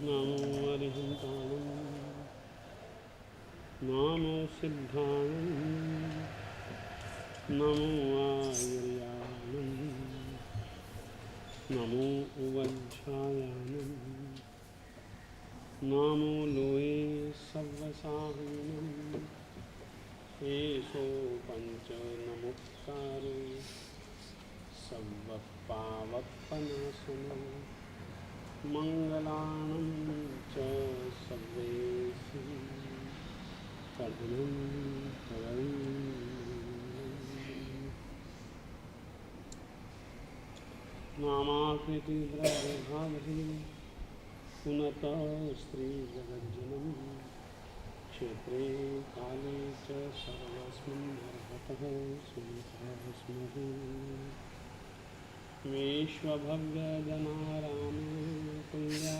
नमो अरिहन्ताणं नमो सिद्धाणं नमो आयुर्यानं नमो उवज्झायानं नमो लोये सव्वसाहनं एषो पञ्चनमुक्तारो सव्वपावप्पनाशनं मङ्गलानं च सर्वेषु साधनं परं नामाकृति द्रव्यभावहि पुनतः स्त्रीजगज्जनं क्षेत्रे काले च सर्वस्मिन् अर्हतः सुनितः विश्वभव्यजनाराम तुल्या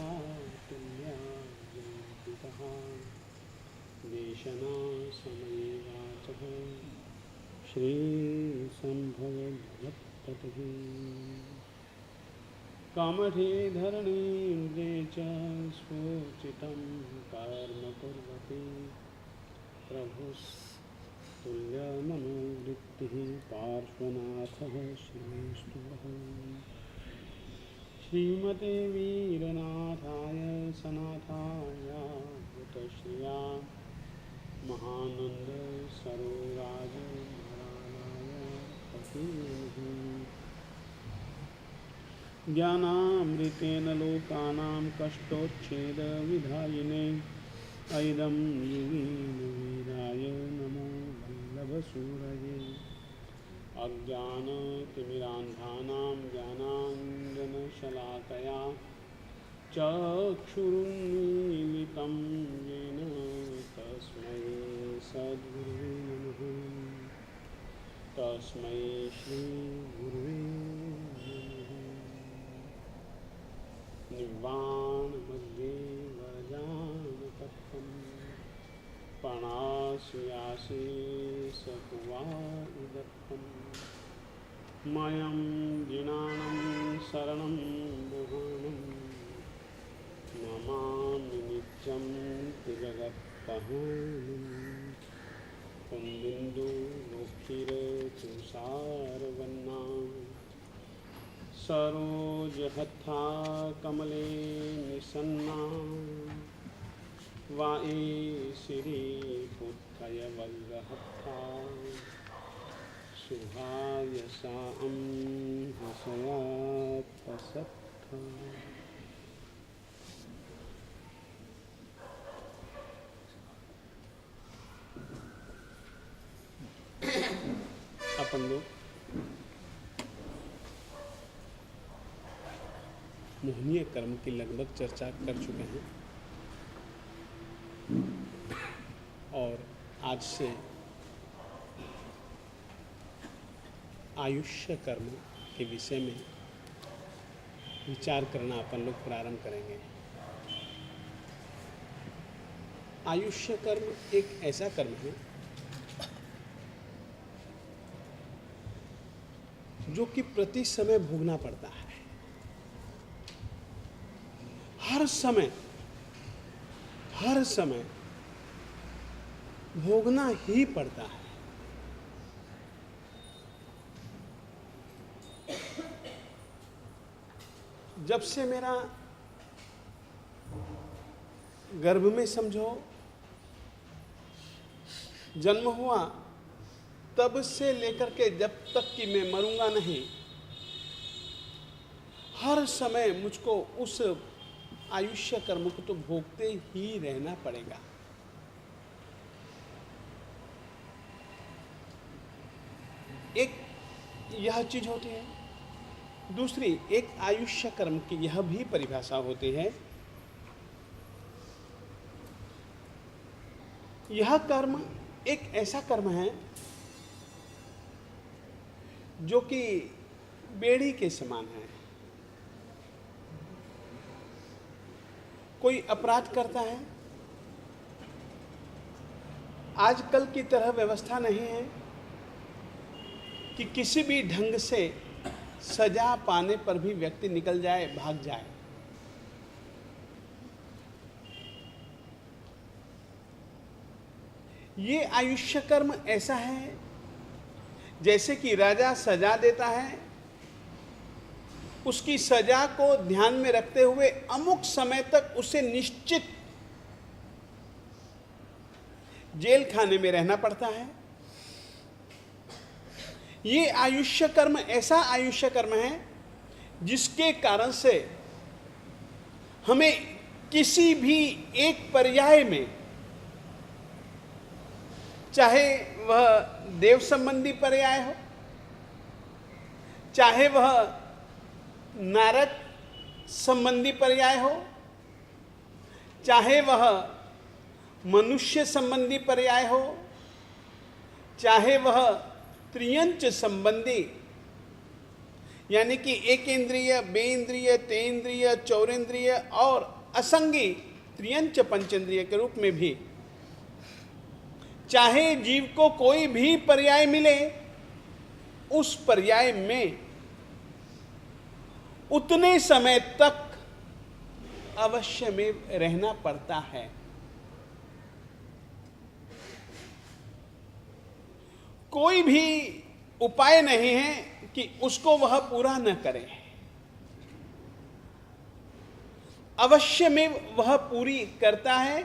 तुल्या जयन्तितः देशना समये वाचः श्रीसम्भवभगवत्पतिः कामठे धरणीन्द्रे च स्वोचितं कर्म कुर्वती प्रभुस्तुल्यमनोवृत्तिः पार्श्वनाथः श्रीष्णुः श्रीमते वीरनाथाय सनाथाय भूतश्रिया महानंद सरोराज महाराणाय पतिः ज्ञानामृतेन लोकानां कष्टोच्छेदविधायिने ऐदं वीराय नमो वल्लभसूरये अज्ञानतिमिरान्धानां ज्ञानाञ्जनशलाकया चक्षुरुन्मीलितं येन तस्मै सद्गुरुवे नमः तस्मै श्रीगुरुवे निर्वाणमध्ये वजानतत्त्वं प्रणास्यासि सकुवादत्तं मयं जिनानं शरणं बुहानं नमामि नित्यं जगत्पहानं कुन्दिन्दु लोकिरतुषारवन्नां सरोजहत्था कमले निसन्ना वाईशिरीपुत्रयवल्लहत्था सुहायसां हसयात्पसत्था अपन लोग मोहनीय कर्म की लगभग चर्चा कर चुके हैं और आज से आयुष्य कर्म के विषय में विचार करना अपन लोग प्रारंभ करेंगे। आयुष्य कर्म एक ऐसा कर्म है जो कि प्रति समय भोगना पड़ता है। हर समय भोगना ही पड़ता है। जब से मेरा गर्भ में समझो जन्म हुआ तब से लेकर के जब तक कि मैं मरूंगा नहीं, हर समय मुझको उस आयुष्य कर्म को तो भोगते ही रहना पड़ेगा। एक यह चीज होती है। दूसरी एक आयुष्य कर्म की यह भी परिभाषा होती है, यह कर्म एक ऐसा कर्म है जो कि बेड़ी के समान है। कोई अपराध करता है, आजकल की तरह व्यवस्था नहीं है कि किसी भी ढंग से सजा पाने पर भी व्यक्ति निकल जाए, भाग जाए। ये आयुष्य कर्म ऐसा है जैसे कि राजा सजा देता है, उसकी सजा को ध्यान में रखते हुए अमुक समय तक उसे निश्चित जेल खाने में रहना पड़ता है। ये आयुष्य कर्म ऐसा आयुष्य कर्म है जिसके कारण से हमें किसी भी एक पर्याय में, चाहे वह देव संबंधी पर्याय हो, चाहे वह नारद संबंधी पर्याय हो, चाहे वह मनुष्य संबंधी पर्याय हो, चाहे वह त्रियंच संबंधी यानी कि एक इंद्रिय, बेइंद्रिय, तेन्द्रिय, चौरेंद्रिय और असंगी त्रियंच पंचेंद्रिय के रूप में भी, चाहे जीव को कोई भी पर्याय मिले, उस पर्याय में उतने समय तक अवश्य में रहना पड़ता है। कोई भी उपाय नहीं है कि उसको वह पूरा न करे, अवश्य में वह पूरी करता है,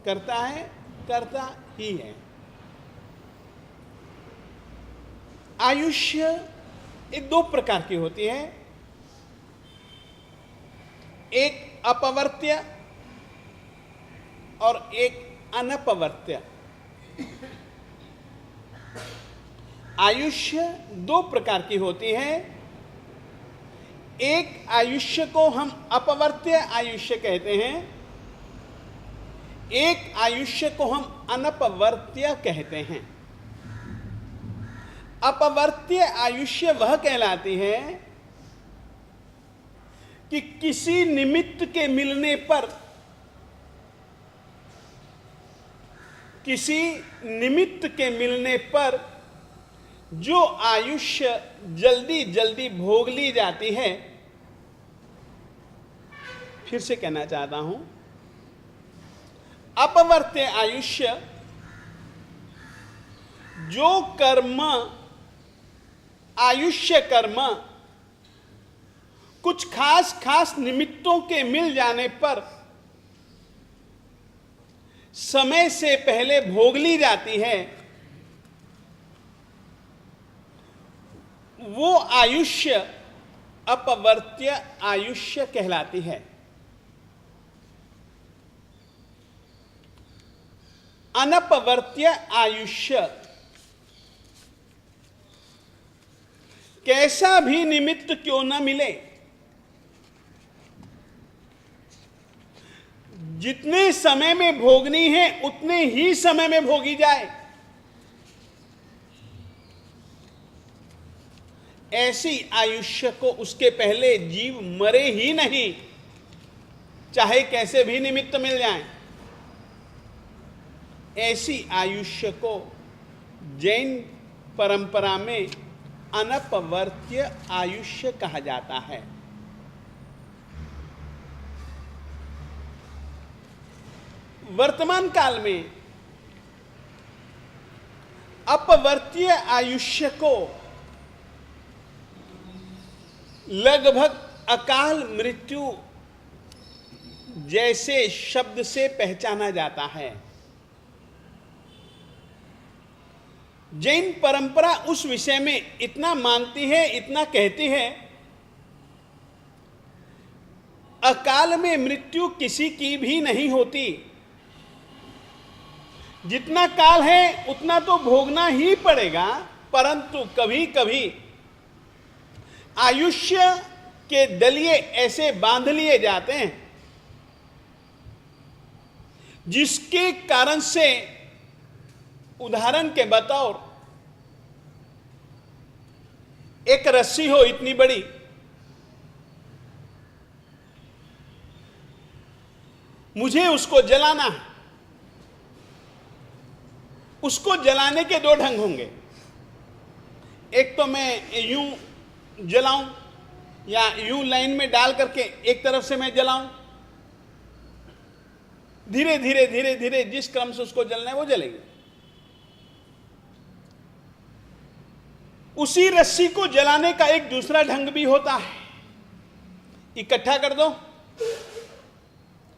करता ही है। आयुष्य एक दो प्रकार की होती है, एक अपवर्त्य और एक अनपवर्त्य। आयुष्य दो प्रकार की होती है। एक आयुष्य को हम अपवर्त्य आयुष्य कहते हैं, एक आयुष्य को हम अनपवर्त्य कहते हैं। अपवर्त्य आयुष्य वह कहलाती है कि किसी निमित्त के मिलने पर, किसी निमित्त के मिलने पर जो आयुष्य जल्दी जल्दी भोग ली जाती है, फिर से कहना चाहता हूं, अपवर्त्य आयुष्य जो कर्म, आयुष्य कर्म कुछ खास निमित्तों के मिल जाने पर समय से पहले भोग ली जाती है, वो आयुष्य अपवर्त्य आयुष्य कहलाती है। अनपवर्त्य आयुष्य कैसा भी निमित्त क्यों न मिले, जितने समय में भोगनी है उतने ही समय में भोगी जाए, ऐसी आयुष्य को उसके पहले जीव मरे ही नहीं, चाहे कैसे भी निमित्त मिल जाएं। ऐसी आयुष्य को जैन परंपरा में अनपवर्त्य आयुष्य कहा जाता है। वर्तमान काल में अपवर्त्य आयुष्य को लगभग अकाल मृत्यु जैसे शब्द से पहचाना जाता है। जैन परंपरा उस विषय में इतना मानती है, इतना कहती है, अकाल में मृत्यु किसी की भी नहीं होती। जितना काल है उतना तो भोगना ही पड़ेगा, परंतु कभी कभी आयुष्य के दलिये ऐसे बांध लिए जाते हैं जिसके कारण से, उदाहरण के बतौर, एक रस्सी हो इतनी बड़ी, मुझे उसको जलाना है। उसको जलाने के दो ढंग होंगे, एक तो मैं यूं जलाऊं या यूं लाइन में डाल करके एक तरफ से मैं जलाऊं, धीरे धीरे धीरे धीरे जिस क्रम से उसको जलना है वो जलेगी। उसी रस्सी को जलाने का एक दूसरा ढंग भी होता है। इकट्ठा कर दो,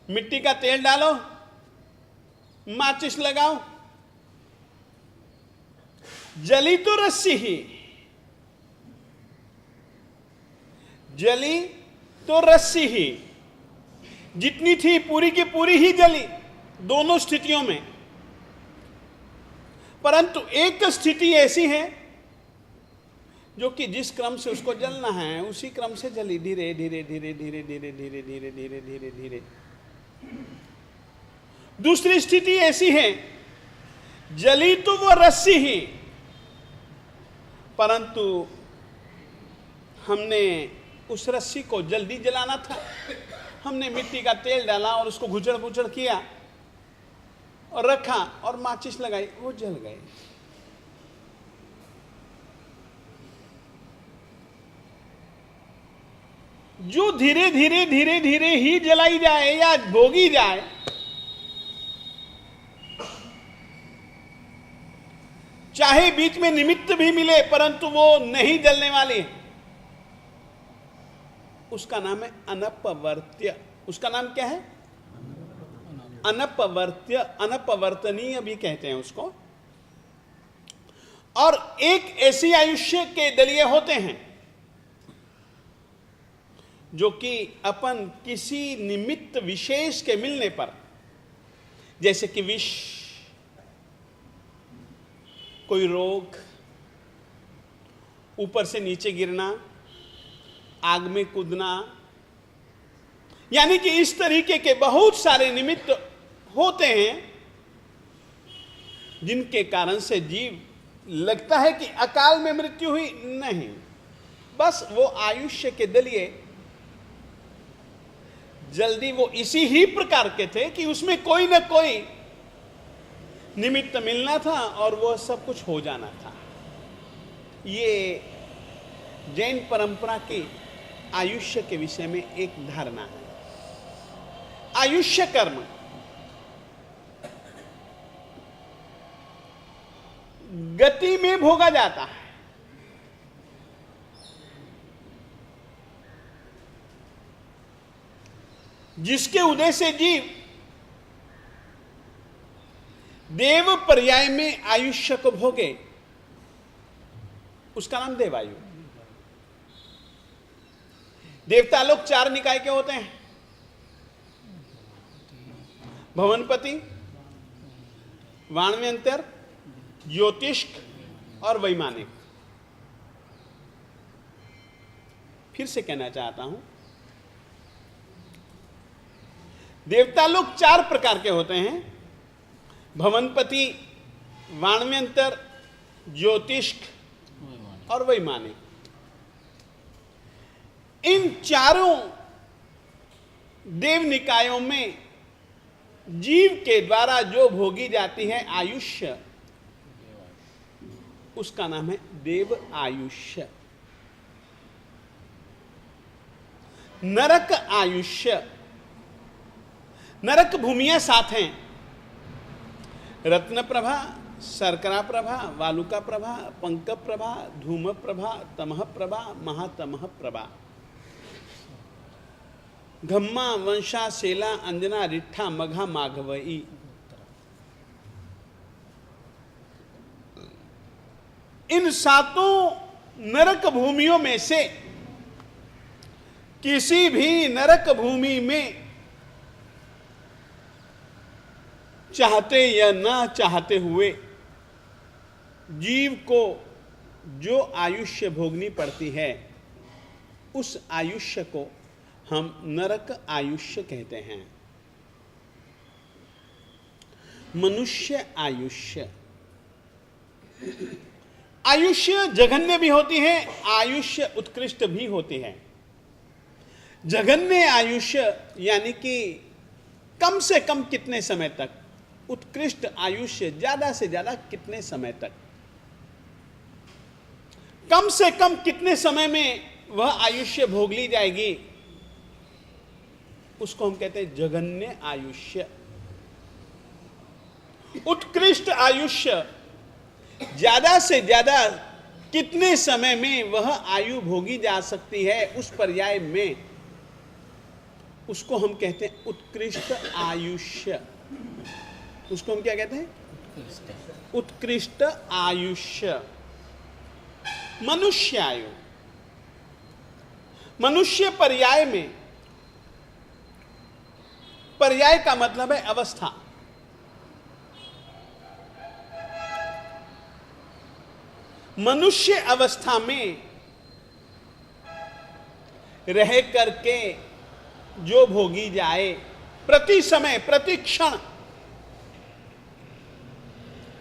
मिट्टी का तेल डालो, माचिस लगाओ, जली तो रस्सी ही, जली तो रस्सी ही, जितनी थी पूरी की पूरी ही जली दोनों स्थितियों में। परंतु एक स्थिति ऐसी है जो कि जिस क्रम से उसको जलना है उसी क्रम से जली, धीरे धीरे धीरे धीरे धीरे धीरे धीरे धीरे धीरे धीरे। दूसरी स्थिति ऐसी है, जली तो वो रस्सी ही, परंतु हमने उस रस्सी को जल्दी जलाना था, हमने मिट्टी का तेल डाला और उसको घुचड़ पुचड़ किया और रखा और माचिस लगाई, वो जल गए। जो धीरे धीरे धीरे धीरे ही जलाई जाए या भोगी जाए, चाहे बीच में निमित्त भी मिले परंतु वो नहीं जलने वाली, उसका नाम है अनपवर्त्य। उसका नाम क्या है? अनपवर्त्य, अनपवर्तनीय भी कहते हैं उसको। और एक ऐसी आयुष्य के दलिये होते हैं जो कि अपन किसी निमित्त विशेष के मिलने पर, जैसे कि विष, कोई रोग, ऊपर से नीचे गिरना, आग में कूदना, यानी कि इस तरीके के बहुत सारे निमित्त होते हैं जिनके कारण से जीव लगता है कि अकाल में मृत्यु हुई, नहीं, बस वो आयुष्य के दलिये जल्दी वो इसी ही प्रकार के थे कि उसमें कोई ना कोई निमित्त मिलना था और वो सब कुछ हो जाना था। ये जैन परंपरा की आयुष्य के विषय में एक धारणा है। आयुष्य कर्म गति में भोगा जाता है। जिसके उदय से जीव देव पर्याय में आयुष्य को भोगे, उसका नाम देवायु। देवता लोग चार निकाय के होते हैं, भवनपति, वाणव्यंतर, ज्योतिष्क और वैमानिक। फिर से कहना चाहता हूं, देवता लोग चार प्रकार के होते हैं, भवनपति, वाणव्यंतर, ज्योतिष्क और वैमानिक। इन चारों देव निकायों में जीव के द्वारा जो भोगी जाती है आयुष्य, उसका नाम है देव आयुष्य। नरक आयुष्य, नरक भूमियां सात हैं, रत्न प्रभा, शर्करा प्रभा, वालुका प्रभा, पंक प्रभा, धूम प्रभा, तमह प्रभा, महातमह प्रभा। घम्मा, वंशा, सेला, अंजना, रिट्ठा, मघा, माघवई। इन सातों नरक भूमियों में से किसी भी नरक भूमि में चाहते या ना चाहते हुए जीव को जो आयुष्य भोगनी पड़ती है, उस आयुष्य को हम नरक आयुष्य कहते हैं। मनुष्य आयुष्य, आयुष्य जघन्य भी होती है, आयुष्य उत्कृष्ट भी होती है। जघन्य आयुष्य यानी कि कम से कम कितने समय तक, उत्कृष्ट आयुष्य ज्यादा से ज्यादा कितने समय तक, कम से कम कितने समय में वह आयुष्य भोग ली जाएगी, उसको हम कहते हैं जघन्य आयुष्य। उत्कृष्ट आयुष्य ज्यादा से ज्यादा कितने समय में वह आयु भोगी जा सकती है, उस पर्याय में उसको हम कहते हैं उत्कृष्ट आयुष्य। उसको हम क्या कहते हैं? उत्कृष्ट आयुष्य, मनुष्य आयु। मनुष्य पर्याय में, पर्याय का मतलब है अवस्था। मनुष्य अवस्था में रह करके जो भोगी जाए, प्रति समय प्रति क्षण,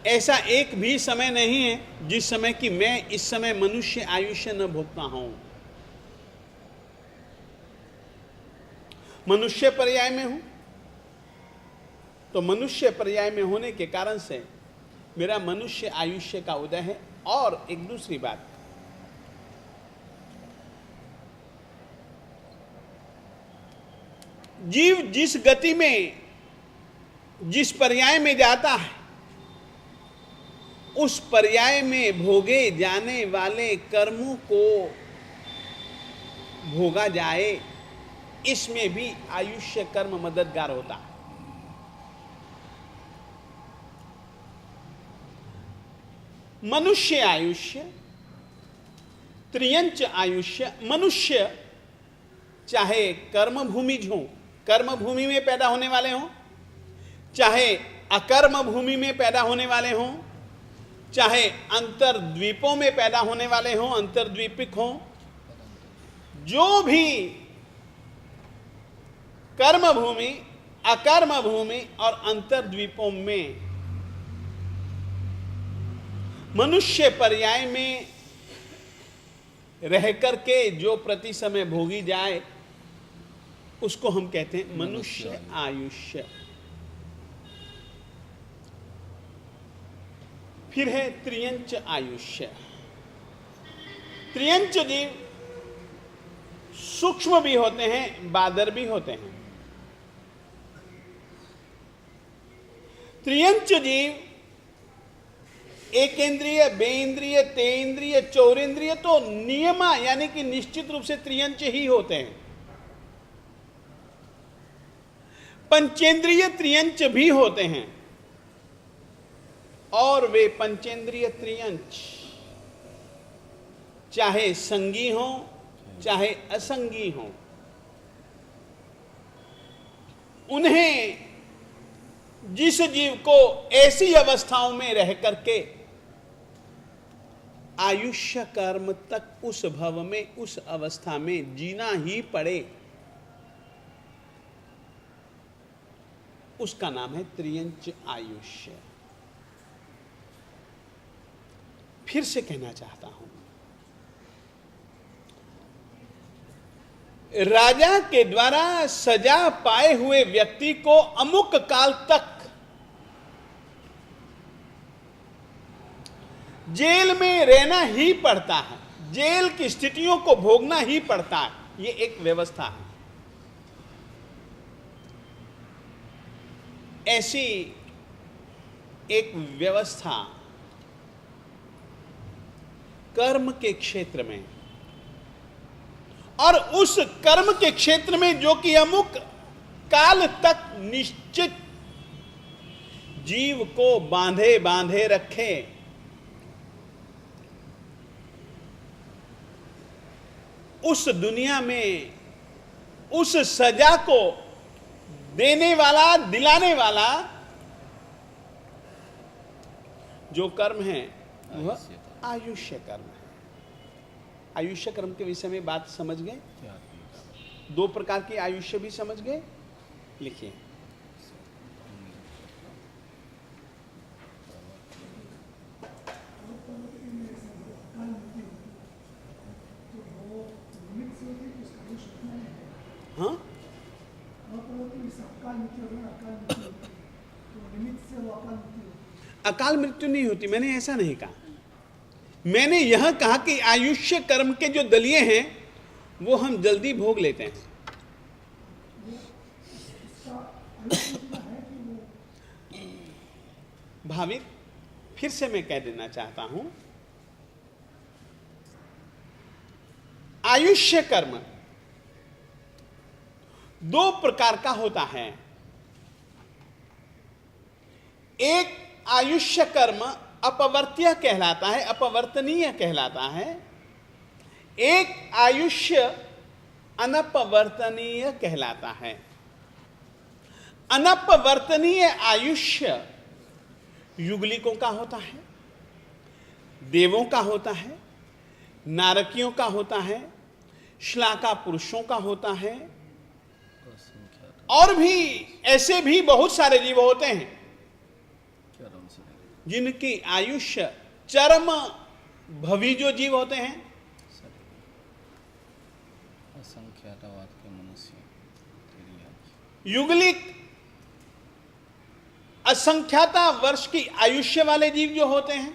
ऐसा एक भी समय नहीं है जिस समय कि मैं इस समय मनुष्य आयुष्य न भोगता हूं। मनुष्य पर्याय में हूं, तो मनुष्य पर्याय में होने के कारण से मेरा मनुष्य आयुष्य का उदय है। और एक दूसरी बात, जीव जिस गति में, जिस पर्याय में जाता है, उस पर्याय में भोगे जाने वाले कर्मों को भोगा जाए, इसमें भी आयुष्य कर्म मददगार होता है। मनुष्य आयुष्य, त्रियंच आयुष्य। मनुष्य चाहे कर्म भूमिज हो, कर्म भूमि में पैदा होने वाले हों, चाहे अकर्म भूमि में पैदा होने वाले हों, चाहे अंतर्द्वीपों में पैदा होने वाले हों, अंतर्द्वीपिक हों, जो भी कर्म भूमि, अकर्म भूमि और अंतर्द्वीपों में मनुष्य पर्याय में रह करके जो प्रति समय भोगी जाए, उसको हम कहते हैं मनुष्य आयुष्य। फिर है त्रियंच आयुष्य। त्रियंच जीव सूक्ष्म भी होते हैं, बादर भी होते हैं। त्रियंच जीव एक इंद्रिय, बेइंद्रिय, तेइंद्रिय, चौरेंद्रिय, तो नियमा यानी कि निश्चित रूप से त्रियंच ही होते हैं। पंचेंद्रिय त्रियंच भी होते हैं, और वे पंचेंद्रिय त्रियंच चाहे संगी हो चाहे असंगी हो, उन्हें जिस जीव को ऐसी अवस्थाओं में रह करके आयुष्य कर्म तक उस भव में, उस अवस्था में जीना ही पड़े, उसका नाम है त्रियंच आयुष्य। फिर से कहना चाहता हूं, राजा के द्वारा सजा पाए हुए व्यक्ति को अमुक काल तक जेल में रहना ही पड़ता है, जेल की स्थितियों को भोगना ही पड़ता है। ये एक व्यवस्था है। ऐसी एक व्यवस्था कर्म के क्षेत्र में, और उस कर्म के क्षेत्र में जो कि अमुक काल तक निश्चित जीव को बांधे बांधे रखे, उस दुनिया में उस सजा को देने वाला, दिलाने वाला जो कर्म है वह आयुष्य कर्म है। आयुष्य कर्म के विषय में बात समझ गए? दो प्रकार की आयुष्य भी समझ गए? लिखिए। हाँ, अकाल मृत्यु नहीं होती, मैंने ऐसा नहीं कहा। मैंने यह कहा कि आयुष्य कर्म के जो दलिए हैं वो हम जल्दी भोग लेते हैं। भाविक, फिर से मैं कह देना चाहता हूं, आयुष्य कर्म दो प्रकार का होता है। एक आयुष्य कर्म अपवर्त्य कहलाता है, अपवर्तनीय कहलाता है। एक आयुष्य अनपवर्तनीय कहलाता है। अनपवर्तनीय आयुष्य युगलिकों का होता है, देवों का होता है, नारकियों का होता है, श्लाका पुरुषों का होता है, और भी ऐसे भी बहुत सारे जीव होते हैं जिनकी आयुष्य चरम भवी जो जीव होते हैं, युगलिक असंख्याता वर्ष की आयुष्य वाले जीव जो होते हैं,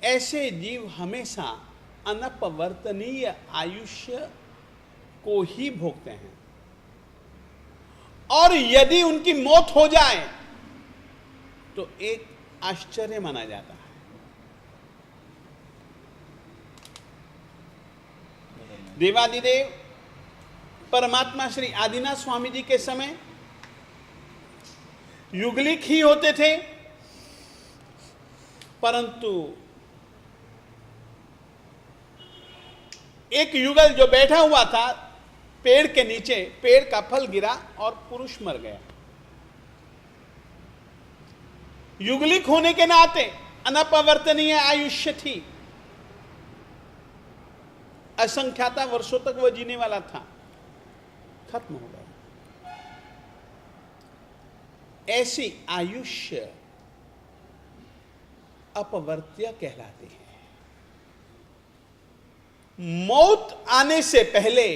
ऐसे जीव हमेशा अनपवर्तनीय आयुष्य को ही भोगते हैं। और यदि उनकी मौत हो जाए तो एक आश्चर्य माना जाता है। देवादिदेव परमात्मा श्री आदिनाथ स्वामी जी के समय युगलिक ही होते थे, परंतु एक युगल जो बैठा हुआ था पेड़ के नीचे, पेड़ का फल गिरा और पुरुष मर गया। युगलिक होने के नाते अनपवर्तनीय आयुष्य थी, असंख्याता वर्षों तक वह जीने वाला था, खत्म हो गया। ऐसी आयुष्य अपवर्त्य कहलाती है। मौत आने से पहले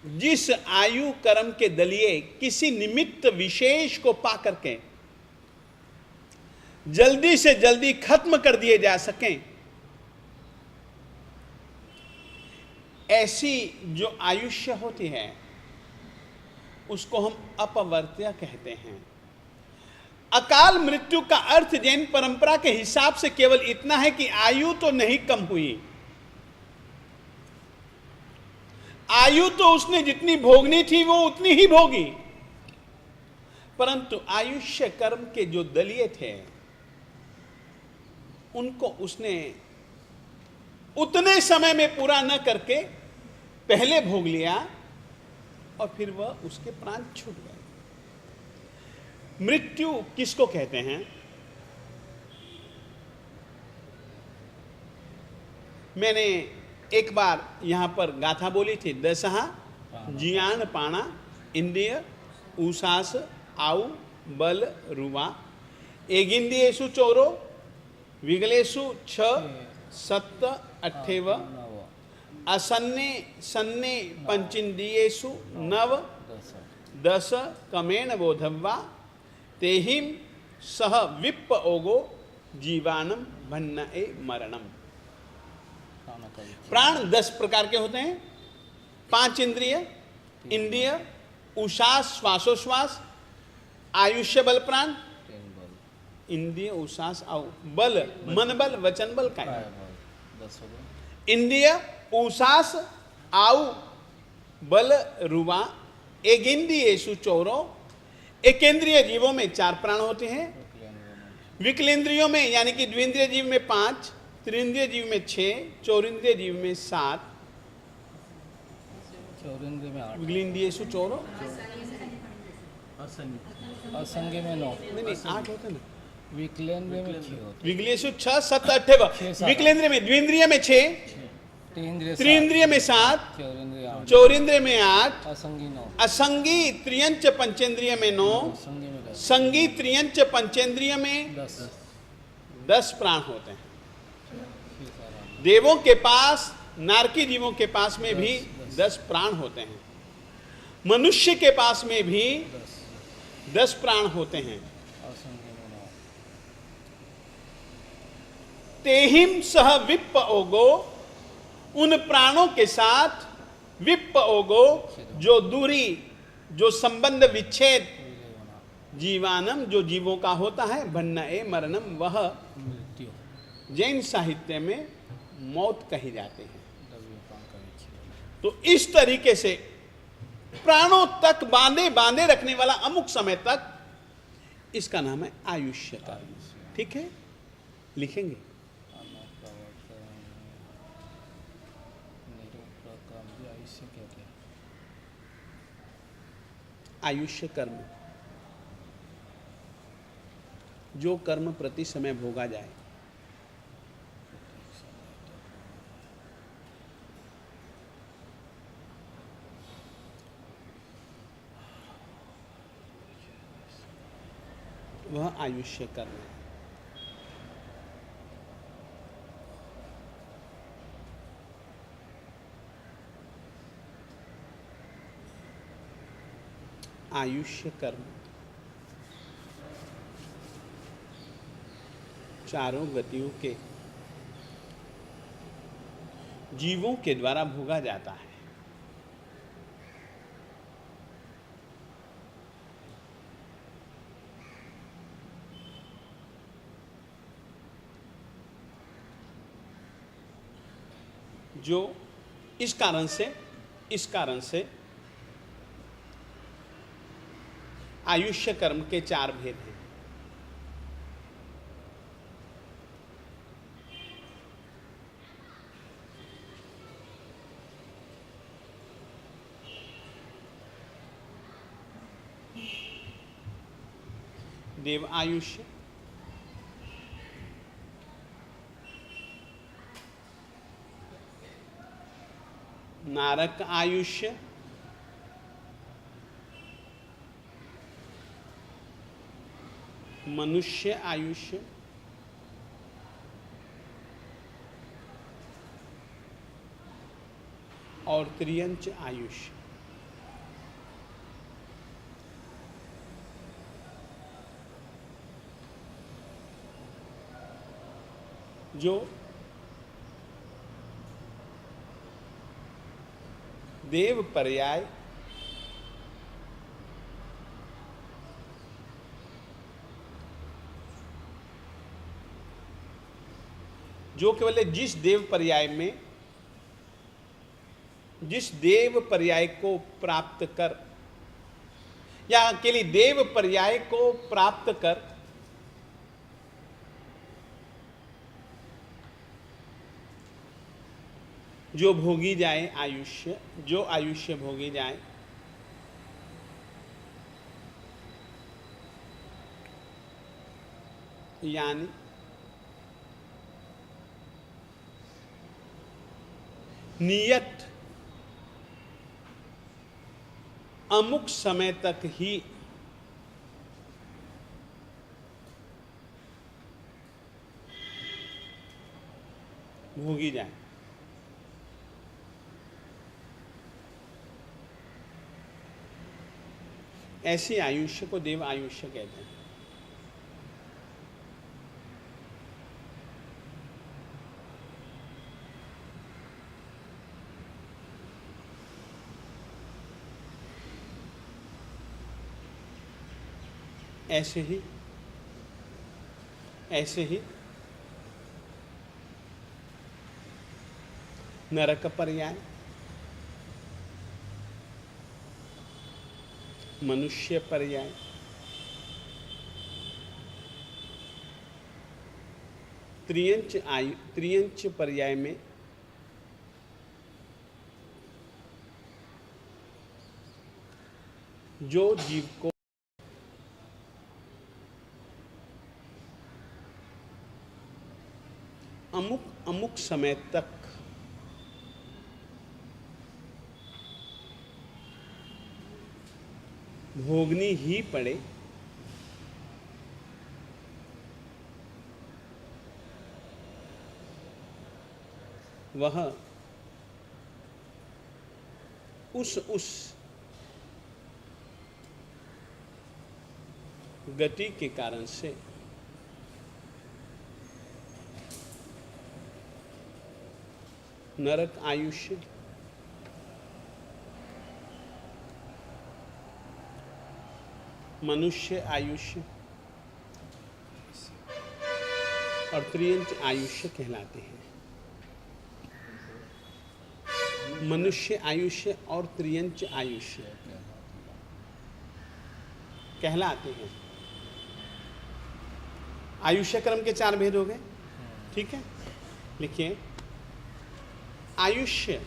जिस आयु कर्म के दलिए किसी निमित्त विशेष को पा करके जल्दी से जल्दी खत्म कर दिए जा सकें, ऐसी जो आयुष्य होती है उसको हम अपवर्त्य कहते हैं। अकाल मृत्यु का अर्थ जैन परंपरा के हिसाब से केवल इतना है कि आयु तो नहीं कम हुई, आयु तो उसने जितनी भोगनी थी वो उतनी ही भोगी, परंतु आयुष्य कर्म के जो दलिए थे उनको उसने उतने समय में पूरा न करके पहले भोग लिया और फिर वह उसके प्राण छूट गए। मृत्यु किसको कहते हैं? मैंने एक बार यहां पर गाथा बोली थी, दसहा जियान पाणा इंद्रिय उसास आउ बल रुवा एगिंद्रियेषु चौरो विगलेषु छ सत्त अट्ठेव असन्ने सन्ने पंचिंद्रियेषु नव दस कमेन बोधव्वा तेहिम सह विप्प ओगो जीवानम भन्न ए मरणम। प्राण 10 प्रकार के होते हैं, 5 इंद्रिय, इंद्रिय उषास श्वासोश्वास, आयुष्य बल प्राण, इंद्रिय उषास आउ बल मन बल वचन बल काय। इंद्रिय उषास आउ बल रुवा एगिंद्रियेषु चौरो, एकेंद्रिय जीवों में 4 प्राण होते हैं, विकलेंद्रियों में यानी कि द्विंद्रिय जीव में 5, त्रिंद्रिय जीव में 6, चौरिंद्रिय जीव में 7, विकलेंद्रियेषु चौरो, असंगे में 9, नहीं 8 होते ना, विकलेंद्रिय में 6 होते, विकलेषु 6 7 8, विकलेंद्रिय में द्विंद्रिय में 6, त्रिंद्रिय में 7, चौरिंद्रिय में 8, असंगी 9, असंगी त्रियंच पंचेंद्रिय में 9, संगी त्रियंच पंचेंद्रिय में 10 प्राण होते हैं। देवों के पास, नारकी जीवों के पास में भी 10 प्राण होते हैं, मनुष्य के पास में भी 10 प्राण होते हैं। तेहिम सह विप्प ओगो, उन प्राणों के साथ विप्प ओगो जो दूरी, जो संबंध विच्छेद, जीवानम जो जीवों का होता है, भन्न ए मरणम वह जैन साहित्य में मौत कही जाते हैं। W तो इस तरीके से प्राणों तक बांधे बांधे रखने वाला अमुक समय तक, इसका नाम है आयुष्य कर्म। ठीक है, लिखेंगे। आयुष्य कहते हैं। आयुष्य कर्म, जो कर्म प्रति समय भोगा जाए। वह आयुष्य कर्म है। आयुष्य कर्म चारों गतियों के जीवों के द्वारा भोगा जाता है। जो इस कारण से आयुष्य कर्म के चार भेद हैं। देव आयुष्य, नारक आयुष्य, मनुष्य आयुष्य, और त्रियंच आयुष्य। जो देव पर्याय जो केवल जिस देव पर्याय को प्राप्त कर, या अकेले देव पर्याय को प्राप्त कर जो भोगी जाए आयुष्य, जो आयुष्य भोगी जाए, यानी नियत अमुक समय तक ही भोगी जाए। ऐसे आयुष्य को देव आयुष्य कहते हैं। ऐसे ही नरक पर्याय, मनुष्य पर्याय, त्रियंच पर्याय में जो जीव को अमुक समय तक भोगनी ही पड़े, वह उस गति के कारण से नरक आयुष्य, मनुष्य आयुष्य और त्रियंच आयुष्य कहलाते हैं। मनुष्य आयुष्य और त्रियंच आयुष्य कहलाते हैं। आयुष्य क्रम के 4 भेद हो गए, ठीक है। लिखिए, आयुष्य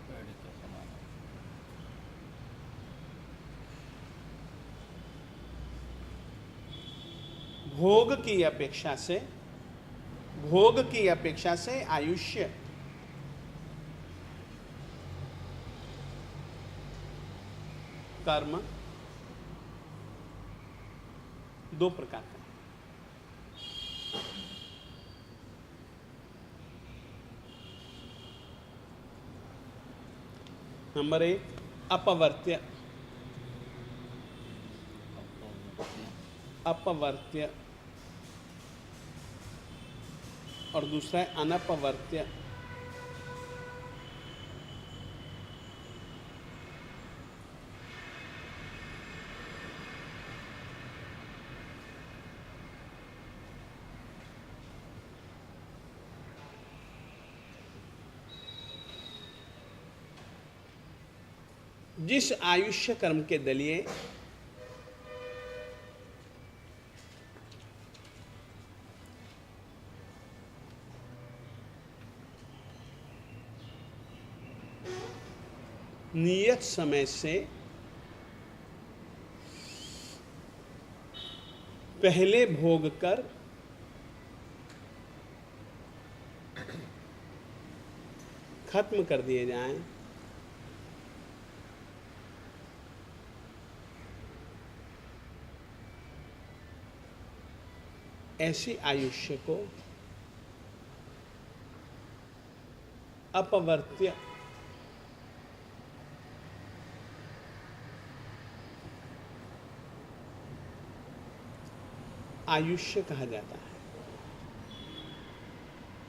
पेड़ के समान है। भोग की अपेक्षा से आयुष्य कर्म 2 प्रकार का है। नंबर 1 अपवर्त्य, अपवर्त्य, और दूसरा है अनपवर्त्य। जिस आयुष्य कर्म के दलिए नियत समय से पहले भोग कर खत्म कर दिए जाएं, ऐसी आयुष्य को अपवर्त्य आयुष्य कहा जाता है।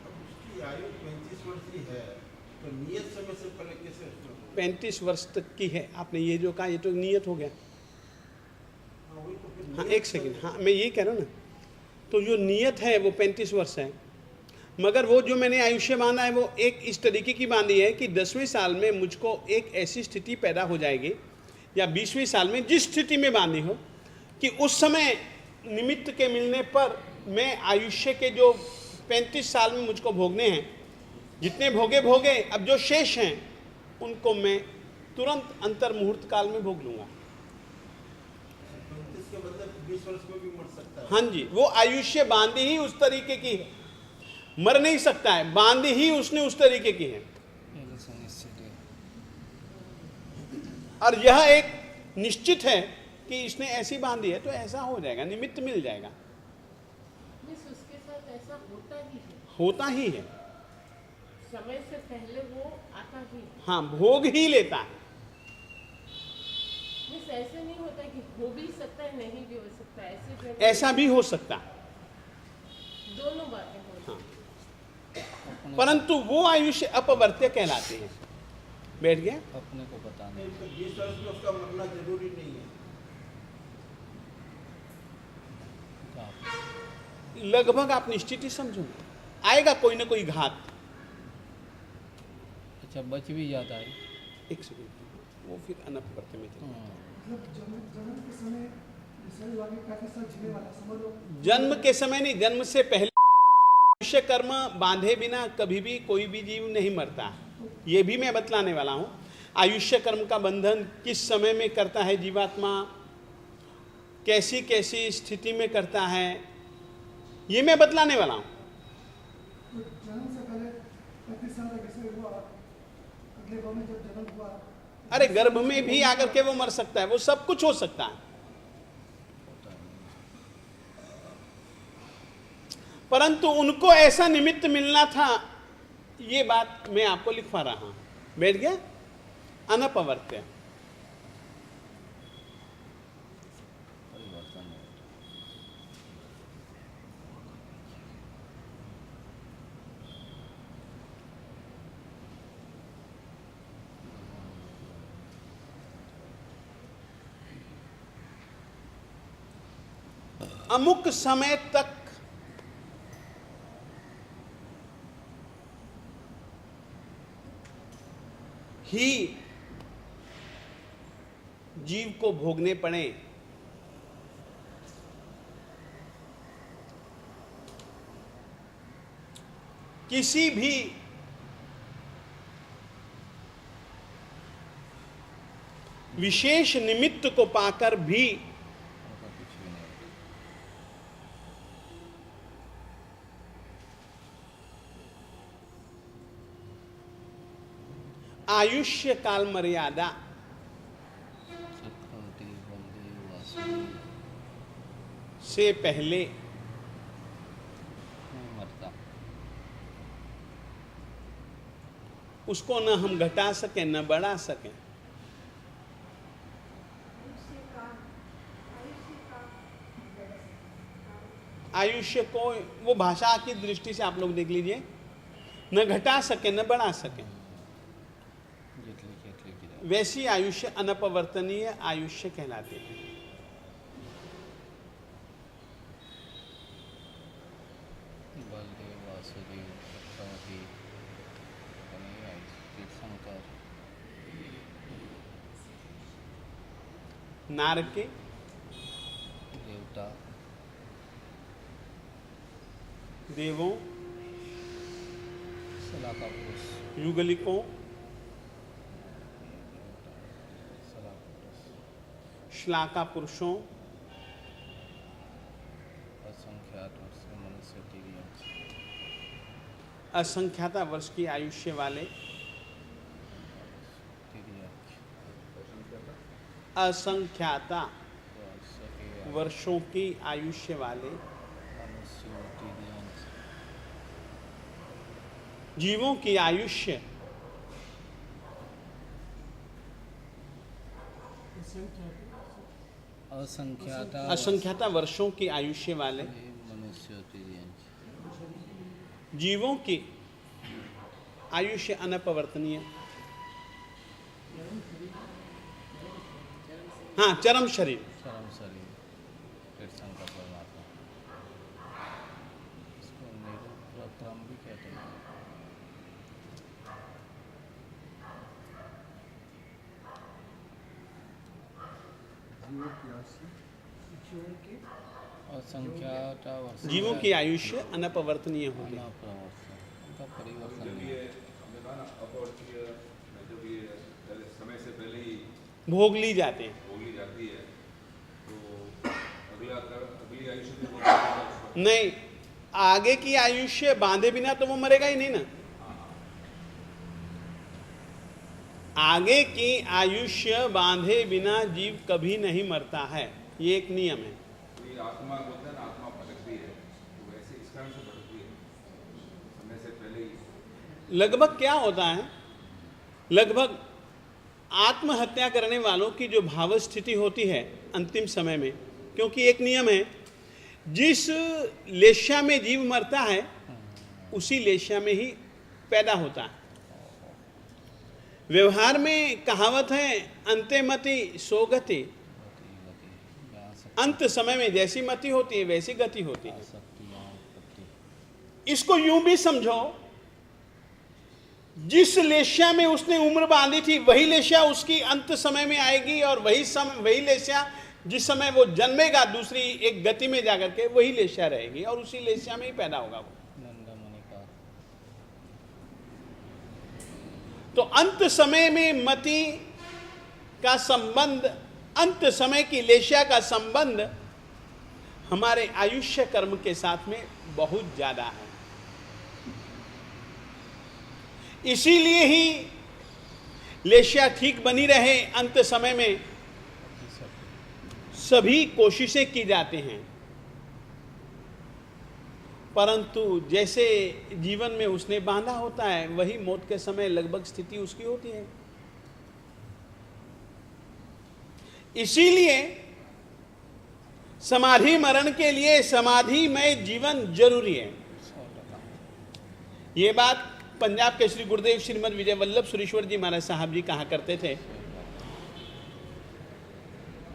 अब उसकी आयु 35 वर्ष ही है, तो नियत समय से पहले कैसे उसमें होगा? 35 वर्ष तक की है। आपने ये जो कहा, ये तो नियत हो गया। हाँ, वही तो फिर हाँ, नियत एक सेकंड, समय- हाँ मैं ये कह रहा हूँ ना, तो जो नियत है वो 35 वर्ष है, मगर वो जो मैंने आयुष्य बांधा है वो एक इस तरीके की बांधी है कि 10वें साल में मुझको एक ऐसी स्थिति पैदा हो जाएगी, या 20वें साल में जिस स्थिति में बांधी हो, कि उस समय निमित्त के मिलने पर मैं आयुष्य के जो 35 साल में मुझको भोगने हैं, जितने भोगे, अब जो शेष हैं उनको मैं तुरंत अंतर मुहूर्त काल में भोग लूँगा। 35 के मतलब 20 वर्ष में भी मर सकता है। हाँ जी, वो आयुष्य बांधी ही उस तरीके की है, मर नहीं सकता है, बांधी ही उसने उस तरीके की है। ये सुनिश्चित है। और यह एक निश्चित है कि इसने ऐसी बांधी है तो ऐसा हो जाएगा, निमित्त मिल जाएगा, मिस उसके साथ ऐसा होता ही है। समय से पहले वो आता ही है। हाँ, भोग ही लेता है। मिस ऐसे नहीं होता कि हो भी सकता है, नहीं भी हो सकता है, ऐसे जगह ऐसा भी हो सकता है, दोनों बातें हो हाँ। अपने परंतु वो आयुष्य अपवर्त्य कहलाते हैं। बैठ गया? अपने को बताना नहीं, तो 20 वर्ष में उसका मरना जरूरी नहीं है। का लगभग आप निश्चित ही समझो, आएगा कोई ना कोई घात। अच्छा, बच भी जाता है। एक सेकंड, वो फिर अनपवर्त्य में चला जाता है। मतलब जन्म के समय शरीर आगे काफी साल जीने वाला समझ लो। जन्म के समय नहीं, जन्म से पहले आयुष्य कर्म बांधे बिना कभी भी कोई भी जीव नहीं मरता। ये भी मैं बतलाने वाला हूँ। आयुष्य कर्म का बंधन किस समय में करता है जीवात्मा, कैसी कैसी स्थिति में करता है, ये मैं बतलाने वाला हूँ। तो जन्म से पहले 35 साल तक ऐसे हुआ, अगले गाँव में जब जन्म हुआ, अरे गर्भ में भी आकर के वो मर सकता है, वो सब कुछ हो सकता है। परंतु उनको ऐसा निमित्त मिलना था, ये बात मैं आपको लिखवा रहा हूं। बैठ गया? अनपवर्त्य। परिवर्तन होता अमुक समय तक ही जीव को भोगने पड़े, किसी भी विशेष निमित्त को पाकर भी उनका कुछ भी नहीं होता। आयुष्य काल मर्यादा सुखवती बलदेव वासुदेव से पहले नहीं मरता। उसको न हम घटा सकें न बढ़ा सकें। आयुष्य को वो भाषा की दृष्टि से आप लोग देख लीजिए, न घटा सके न बढ़ा सके, जितली खेतली की जाए। वैसी आयुष्य अनपवर्तनीय आयुष्य कहलाते हैं। बलदेव वासुदेव सुखवती कन्हैया तीर्थंकर नार के देवता देवों, सलाका पुरुष युगलिकों, सलाका पुरुष श्लाका पुरुषों, असंख्यात वर्ष मनुष्य तिर्यंश असंख्याता वर्ष की आयुष्य वाले, तिर्यंश असंख्याता वर्ष के वर्षों की आयुष्य वाले मनुष्य तिर्यंश जीवों की आयुष्य असंख्याता असंख्याता वर्षों की आयुष्य वाले मनुष्य तिर्यंश जीवों की आयुष्य अनपवर्तनीय, हाँ चरम शरीर, चरम शरीर तीर्थंकर परमात्मा, इसको निरुपक्रम भी कहते हैं। असंख्याता वर्ष जीवों की आयुष्य अनपवर्तनीय होगी। अनप्रवर्तन, उनका परिवर्तन जब नहीं ये होता। हमने कहा ना अपवर्तीय, जब ये पहले समय से पहले ही भोग ली जाते हैं, बोली जाती है तो अगली आयुष्य में वो उसका- नहीं आगे की आयुष्य बांधे बिना तो वो मरेगा ही नहीं ना। आगे की आयुष्य बांधे बिना जीव कभी नहीं मरता है, ये एक नियम है। तो ये आत्मा बोलते हैं ना, आत्मा भटकती है, तो वैसे इस कारण से भटकती है समय से पहले ही। लगभग क्या होता है, लगभग आत्महत्या करने वालों की जो भाव स्थिति होती है अंतिम समय में, क्योंकि एक नियम है, जिस लेशा में जीव मरता है उसी लेशा में ही पैदा होता है। व्यवहार में कहावत है, अंते मति सो गति, यहाँ से अंत समय में जैसी मति होती है वैसी गति होती है। आसक्ति यहाँ उत्पत्ति। इसको यूं भी समझो, जिस लेशा में उसने उम्र बांधी थी वही लेशा उसकी अंत समय में आएगी, और वही लेशा जिस समय वो जन्मेगा दूसरी एक गति में जाकर के वही लेशा रहेगी, और उसी लेशा में ही पैदा होगा वो। नंदा मुनि का तो अंत समय में मति का संबंध, अंत समय की लेशा का संबंध हमारे आयुष्य कर्म के साथ में बहुत ज्यादा है। इसीलिए ही लेशा ठीक बनी रहे अंत समय में सभी कोशिशें की जाती हैं, परंतु जैसे जीवन में उसने बांधा होता है वही मौत के समय लगभग स्थिति उसकी होती है। इसीलिए समाधि मरण के लिए समाधिमय जीवन जरूरी है। 100%। ये बात पंजाब के श्री गुरुदेव श्रीमद विजय वल्लभ सुरेश्वर जी महाराज साहब जी कहा करते थे,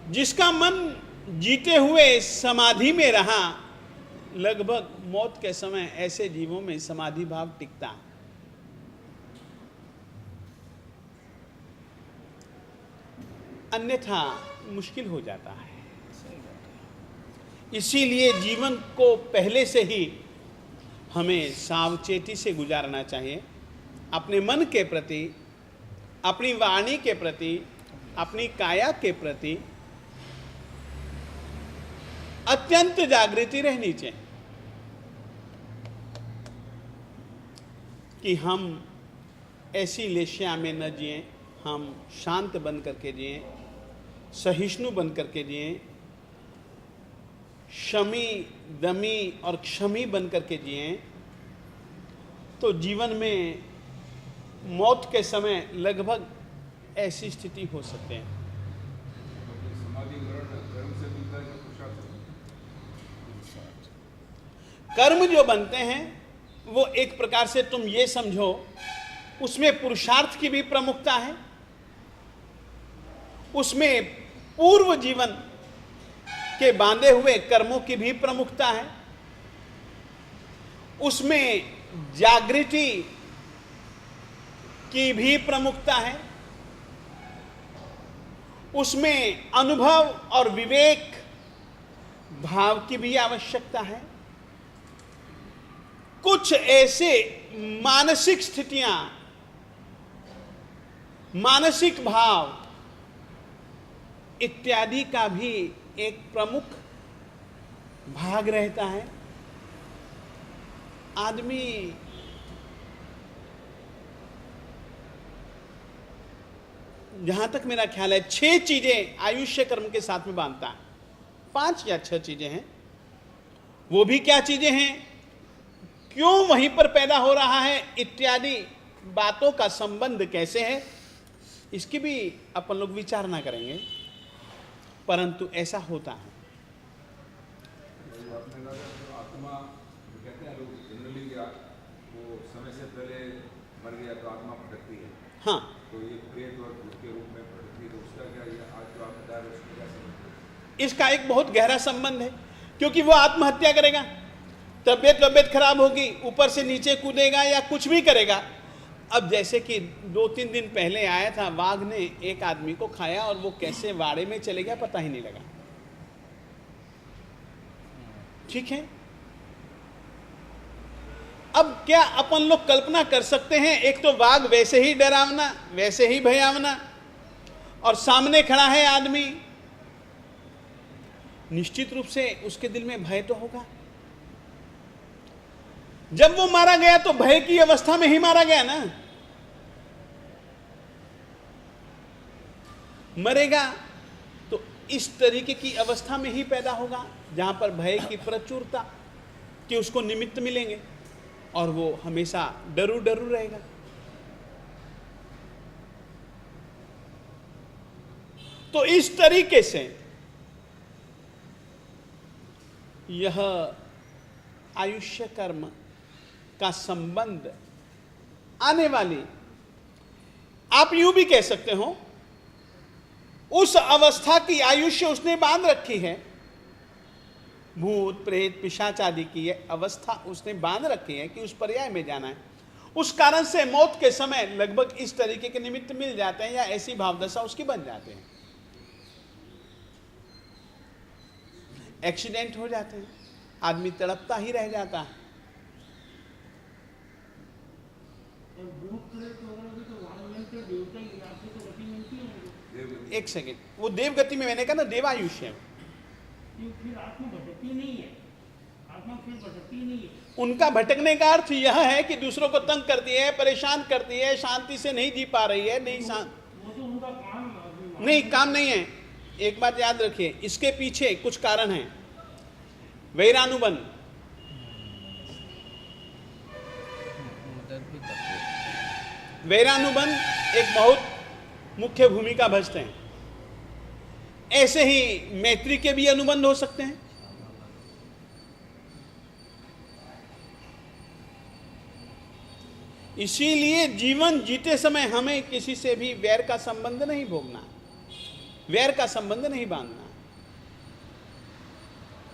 जिसका मन जीते हुए समाधि में रहा, लगभग मौत के समय ऐसे जीवों में समाधि भाव टिकता है। अन्यथा मुश्किल हो जाता है। सही बात है। इसीलिए जीवन को पहले से ही हमें सावचेती से गुजारना चाहिए, अपने मन के प्रति, अपनी वाणी के प्रति, अपनी काया के प्रति अत्यंत जागृति रहनी चाहिए कि हम ऐसी लेशिया में न जिएं, हम शांत बन करके जिएं, सहिष्णु बन करके जिएं, शमी दमी और क्षमी बन करके जिएं, तो जीवन में मौत के समय लगभग ऐसी स्थिति हो सकते हैं। समाधिकरण कर्म से मिलता है कि पुरुषार्थ से? कर्म जो बनते हैं वो एक प्रकार से तुम ये समझो, उसमें पुरुषार्थ की भी प्रमुखता है, उसमें पूर्व जीवन के बांधे हुए कर्मों की भी प्रमुखता है, उसमें जागृति की भी प्रमुखता है, उसमें अनुभव और विवेक भाव की भी आवश्यकता है। कुछ ऐसे मानसिक स्थितियां, मानसिक भाव इत्यादि का भी एक प्रमुख भाग रहता है। आदमी जहां तक मेरा ख्याल है 6 चीजें आयुष्य कर्म के साथ में बांधता है, 5 या 6 चीजें हैं। वो भी क्या चीजें हैं, क्यों वहीं पर पैदा हो रहा है इत्यादि बातों का संबंध कैसे है, इसकी भी अपन लोग विचारणा करेंगे, परंतु ऐसा होता है। आपने कहा जो आत्मा जो कहते हैं लोग जनरली वो समय से पहले मर गया तो आत्मा भटकती है, हाँ, तो ये प्रेत और भूत के रूप में भटकती है, तो उसका क्या ये आज जो आप बता रहे हो उसमें क्या समझते हैं? इसका एक बहुत गहरा संबंध है, क्योंकि वो आत्महत्या करेगा, तबीयत खराब होगी, ऊपर से नीचे कूदेगा या कुछ भी करेगा। अब जैसे कि 2-3 दिन पहले आया था, वाघ ने एक आदमी को खाया और वो कैसे वाड़े में चले गया पता ही नहीं लगा। ठीक है, अब क्या अपन लोग कल्पना कर सकते हैं, एक तो वाघ वैसे ही डरावना, वैसे ही भयावना, और सामने खड़ा है आदमी, निश्चित रूप से उसके दिल में भय तो होगा। जब वो मारा गया तो भय की अवस्था में ही मारा गया ना, मरेगा तो इस तरीके की अवस्था में ही पैदा होगा जहां पर भय की प्रचुरता कि उसको निमित्त मिलेंगे और वो हमेशा डरू डरू रहेगा। तो इस तरीके से यह आयुष्य कर्म का संबंध आने वाली, आप यूं भी कह सकते हो, उस अवस्था की आयुष्य उसने बांध रखी है। भूत प्रेत पिशाच आदि की अवस्था उसने बांध रखी है कि उस पर्याय में जाना है। उस कारण से मौत के समय लगभग इस तरीके के निमित्त मिल जाते हैं या ऐसी भावदशा उसकी बन जाते हैं। एक्सीडेंट हो जाते हैं, आदमी तड़पता ही रह जाता है। एक सेकेंड, वो देवगति में मैंने कहा ना देवायुष्य में, फिर आत्मा भटकती नहीं है, आत्मा फिर भटकती नहीं है। उनका भटकने का अर्थ यह है कि दूसरों को तंग करती है, परेशान करती है, शांति से नहीं जी पा रही है, नहीं वो तो उनका काम नहीं काम नहीं है। एक बात याद रखिए, इसके पीछे कुछ कारण हैं। वैरानुबंध, मदद भी करते हैं। वैरानुबंध एक बहुत मुख्य भूमिका भजते हैं। ऐसे ही मैत्री के भी अनुबंध हो सकते हैं। इसीलिए जीवन जीते समय हमें किसी से भी वैर का संबंध नहीं भोगना, वैर का संबंध नहीं बांधना,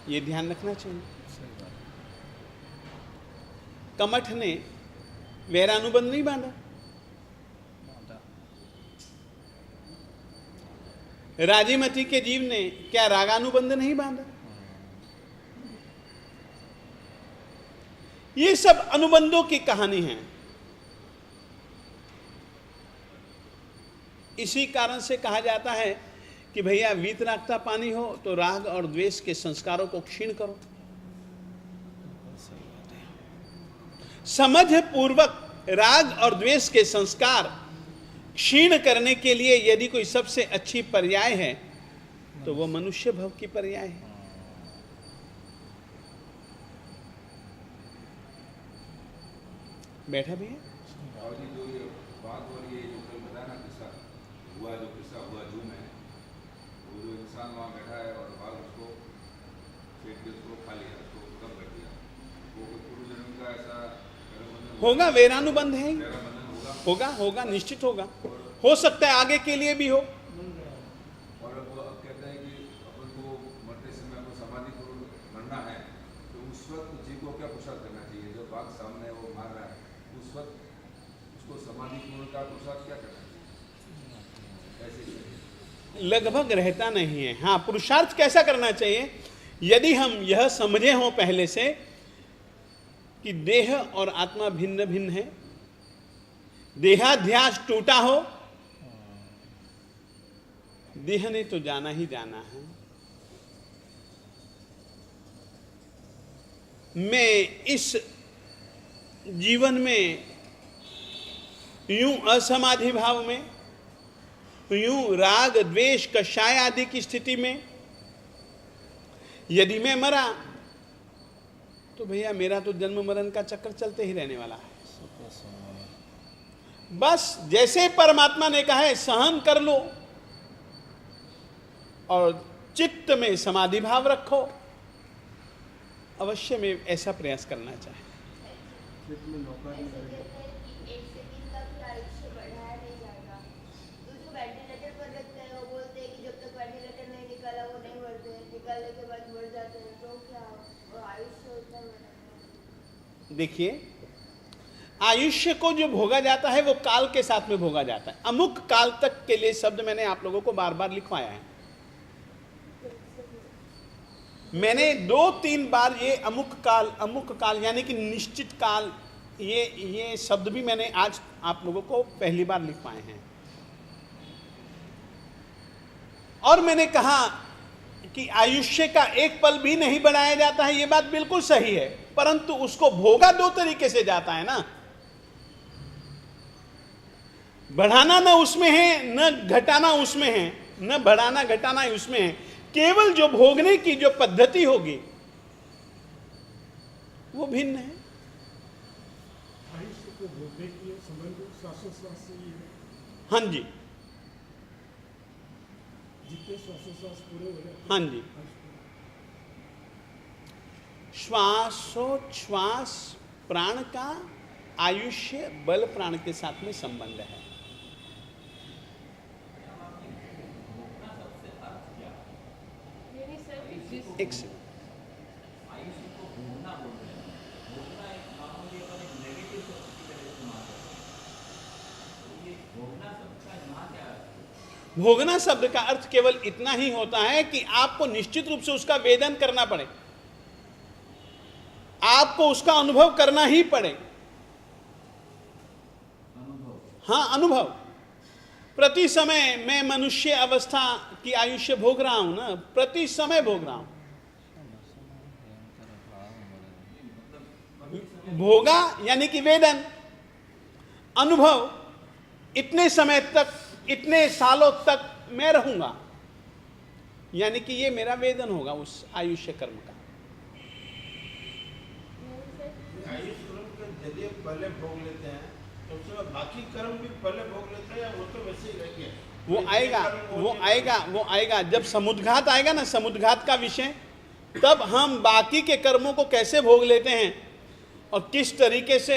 ये ध्यान रखना चाहिए। सही बात है। कमठ ने वैरानुबंध नहीं बांधा, बांधा। राजीमती के जीव ने क्या रागानुबंध नहीं बांधा? ये सब अनुबंधों की कहानी है। इसी कारण से कहा जाता है कि भैया वीतरागता पानी हो तो राग और द्वेष के संस्कारों को क्षीण करो। समझ पूर्वक राग और द्वेष के संस्कार क्षीण करने के लिए यदि कोई सबसे अच्छी पर्याय है तो वो मनुष्य भव की पर्याय है। बैठा भी है। और ये जो ये बात और ये जो कल बताया ना किस्सा हुआ, जो किस्सा हुआ जू में, वो जो इंसान वहाँ बैठा है और बाघ उसको फेंक के उसको खा लिया, उसको कब कर दिया, वो पूर्व जन्म का ऐसा कर्मबंधन होगा, वेरानुबंध है, कर्मबंधन होगा। होगा होगा निश्चित होगा। हो सकता है आगे के लिए भी हो। और वो अब कहते हैं कि अपन को मरते समय को समाधि पूर्वक मरना है, तो उस वक्त जीव को क्या पुरुषार्थ करना चाहिए? जो बाघ सामने वो मार रहा है उस वक्त उसको समाधि पूर्वक का पुरुषार्थ क्या करना चाहिए? ऐसे लगभग रहता नहीं है। हाँ, पुरुषार्थ कैसा करना चाहिए? यदि हम यह समझे हों पहले से कि देह और आत्मा भिन्न भिन्न है, देहाध्यास टूटा हो, देह ने तो जाना ही जाना है। मैं इस जीवन में यूं असमाधि भाव में, यूं राग द्वेष कषाय आदि की स्थिति में यदि मैं मरा तो भैया मेरा तो जन्म मरण का चक्कर चलते ही रहने वाला है। बस जैसे परमात्मा ने कहा है सहन कर लो और चित्त में समाधि भाव रखो, अवश्य में ऐसा प्रयास करना चाहिए। देखिए, आयुष्य को जो भोगा जाता है वो काल के साथ में भोगा जाता है। अमुक काल तक के लिए शब्द मैंने आप लोगों को बार बार लिखवाया है। मैंने 2-3 बार ये अमुक काल यानी कि निश्चित काल, ये शब्द भी मैंने आज आप लोगों को पहली बार लिखवाए हैं। और मैंने कहा कि आयुष्य का एक पल भी नहीं बढ़ाया जाता है, ये बात बिल्कुल सही है, परंतु उसको भोगा 2 तरीके से जाता है ना। बढ़ाना न उसमें है, न घटाना उसमें है, न बढ़ाना घटाना उसमें है। केवल जो भोगने की जो पद्धति होगी वो भिन्न है। आयुष्य को भोगने की संबंध श्वासोश्वास से ही है। हाँ जी, जितने श्वासोश्वास पूरे हो जाते हैं, हाँ जी। श्वासोच्छ्वास प्राण का आयुष्य बल प्राण के साथ में संबंध है। यानी सर जिस एक सेकंड, भोगना शब्द का अर्थ केवल इतना ही होता है कि आपको निश्चित रूप से उसका वेदन करना पड़े, आपको उसका अनुभव करना ही पड़े। हाँ, अनुभव। प्रति समय मैं मनुष्य अवस्था की आयुष्य भोग रहा हूं ना, प्रति समय भोग रहा हूं। भोगा यानी कि वेदन, अनुभव, इतने समय तक, इतने सालों तक मैं रहूंगा, यानी कि ये मेरा वेदन होगा उस आयुष्य कर्म का। आयुष कर्म के जरिए पहले भोग लेते हैं, तो उसके बाद बाकी कर्म भी पहले भोग लेते हैं, या वो तो वैसे ही रह गया? वो आएगा जब समुद्घात आएगा ना, समुद्घात का विषय, तब हम बाकी के कर्मों को कैसे भोग लेते हैं और किस तरीके से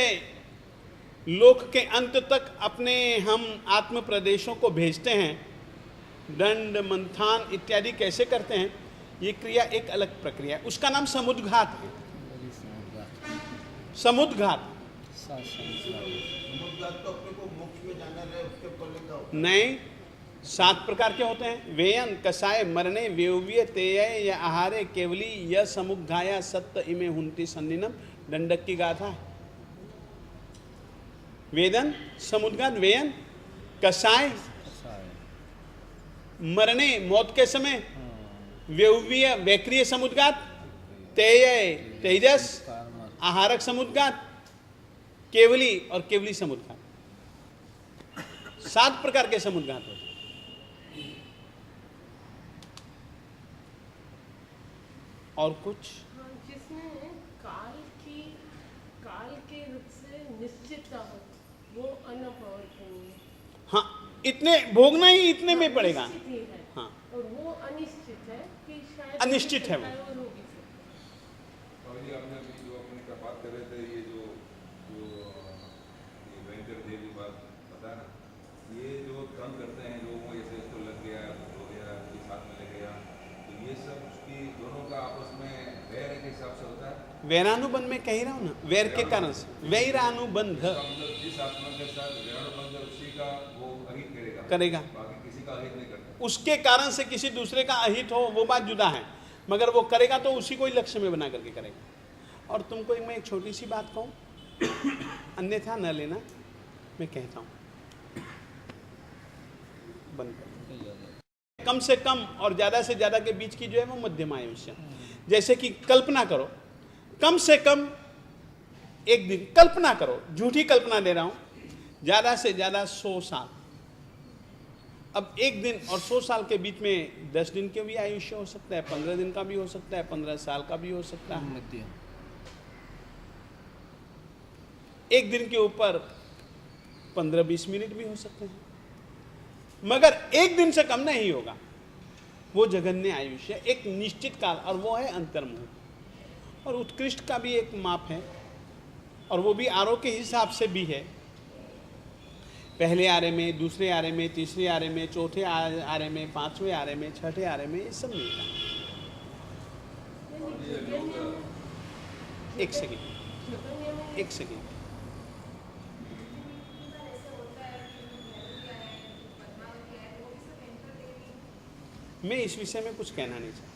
लोक के अंत तक अपने हम आत्म प्रदेशों को भेजते हैं, दंड मंथान इत्यादि कैसे करते हैं, ये क्रिया एक अलग प्रक्रिया है, उसका नाम समुद्घात है। समुद्घात समुद्घात तो अपने को मोक्ष में जाना रहे, उसके पहले का होता है। नहीं, 7 प्रकार के होते हैं। वेयन, कषाय, मरणे, वेव्य, तेय या आहारे, केवली, य समुग्घाया, सत्त इमे हुंति सन्निनम, दंडक की गाथा है। वेदन, समुद्घात, वेयन, कषाय, मरणे, मौत के समय, वेव्य, वैक्रिय समुद्घात, तेय, तेजस, आहारक समुद्घात, केवली और केवली समुद्घात। 7 प्रकार के समुद्घात होते हैं। और कुछ हाँ, जिसमें काल के रूप से निश्चितता हो, वो अनपवर्तनीय है। हाँ, इतने भोगना ही इतने में पड़ेगा। निश्चित ही है। हाँ, और वो अनिश्चित है कि शायद अनिश्चित है वो। हो सकता और हो भी सकता है। और ये आपने अभी जो अपने का बात कर रहे थे, ये जो ये वेंकर देव की बात पता है ना, ये जो तंग करते हैं लोगों को, जैसे इसको लग गया, हो गया, इसके साथ में लग गया, तो ये सब उसकी दोनों का आपस में वैर के हिसाब से होता है। वैरानुबंध में कह रहा हूं ना, वैर के कारण से वैरानुबंध इसका मतलब जिस आत्मा के साथ वैरानुबंध है, उसी का वो अहित करेगा। बाकी किसी का अहित नहीं करता। उसके कारण से किसी दूसरे का अहित हो वो बात जुदा है, मगर वो करेगा तो उसी को ही लक्ष्य में बना करके करेगा। और तुमको मैं एक छोटी सी बात कहूँ, अन्यथा न लेना, मैं कहता हूँ, बंद कर। कम से कम और ज़्यादा से ज़्यादा के बीच की जो है वो मध्यम आयुष्य। जैसे कि कल्पना करो, कम से कम एक दिन, कल्पना करो, झूठी कल्पना दे रहा हूँ, ज़्यादा से ज़्यादा 100 साल। अब एक दिन और 100 साल के बीच में 10 दिन के भी आयुष्य हो सकता है, 15 दिन का भी हो सकता है, 15 साल का भी हो सकता है। एक दिन के ऊपर 15-20 मिनट भी हो सकते हैं, मगर एक दिन से कम नहीं होगा। वो जघन्य आयुष्य, एक निश्चित काल, और वो है अंतर्मुख। और उत्कृष्ट का भी एक माप है, और वो भी आरोह के हिसाब से भी है। पहले आरे में, दूसरे आरे में, तीसरे आरे में, चौथे आरे में, 5वें आरे में, 6ठे आरे में, ये सब मिलता है। एक सेकेंड, मैं इस विषय में कुछ कहना नहीं चाहता।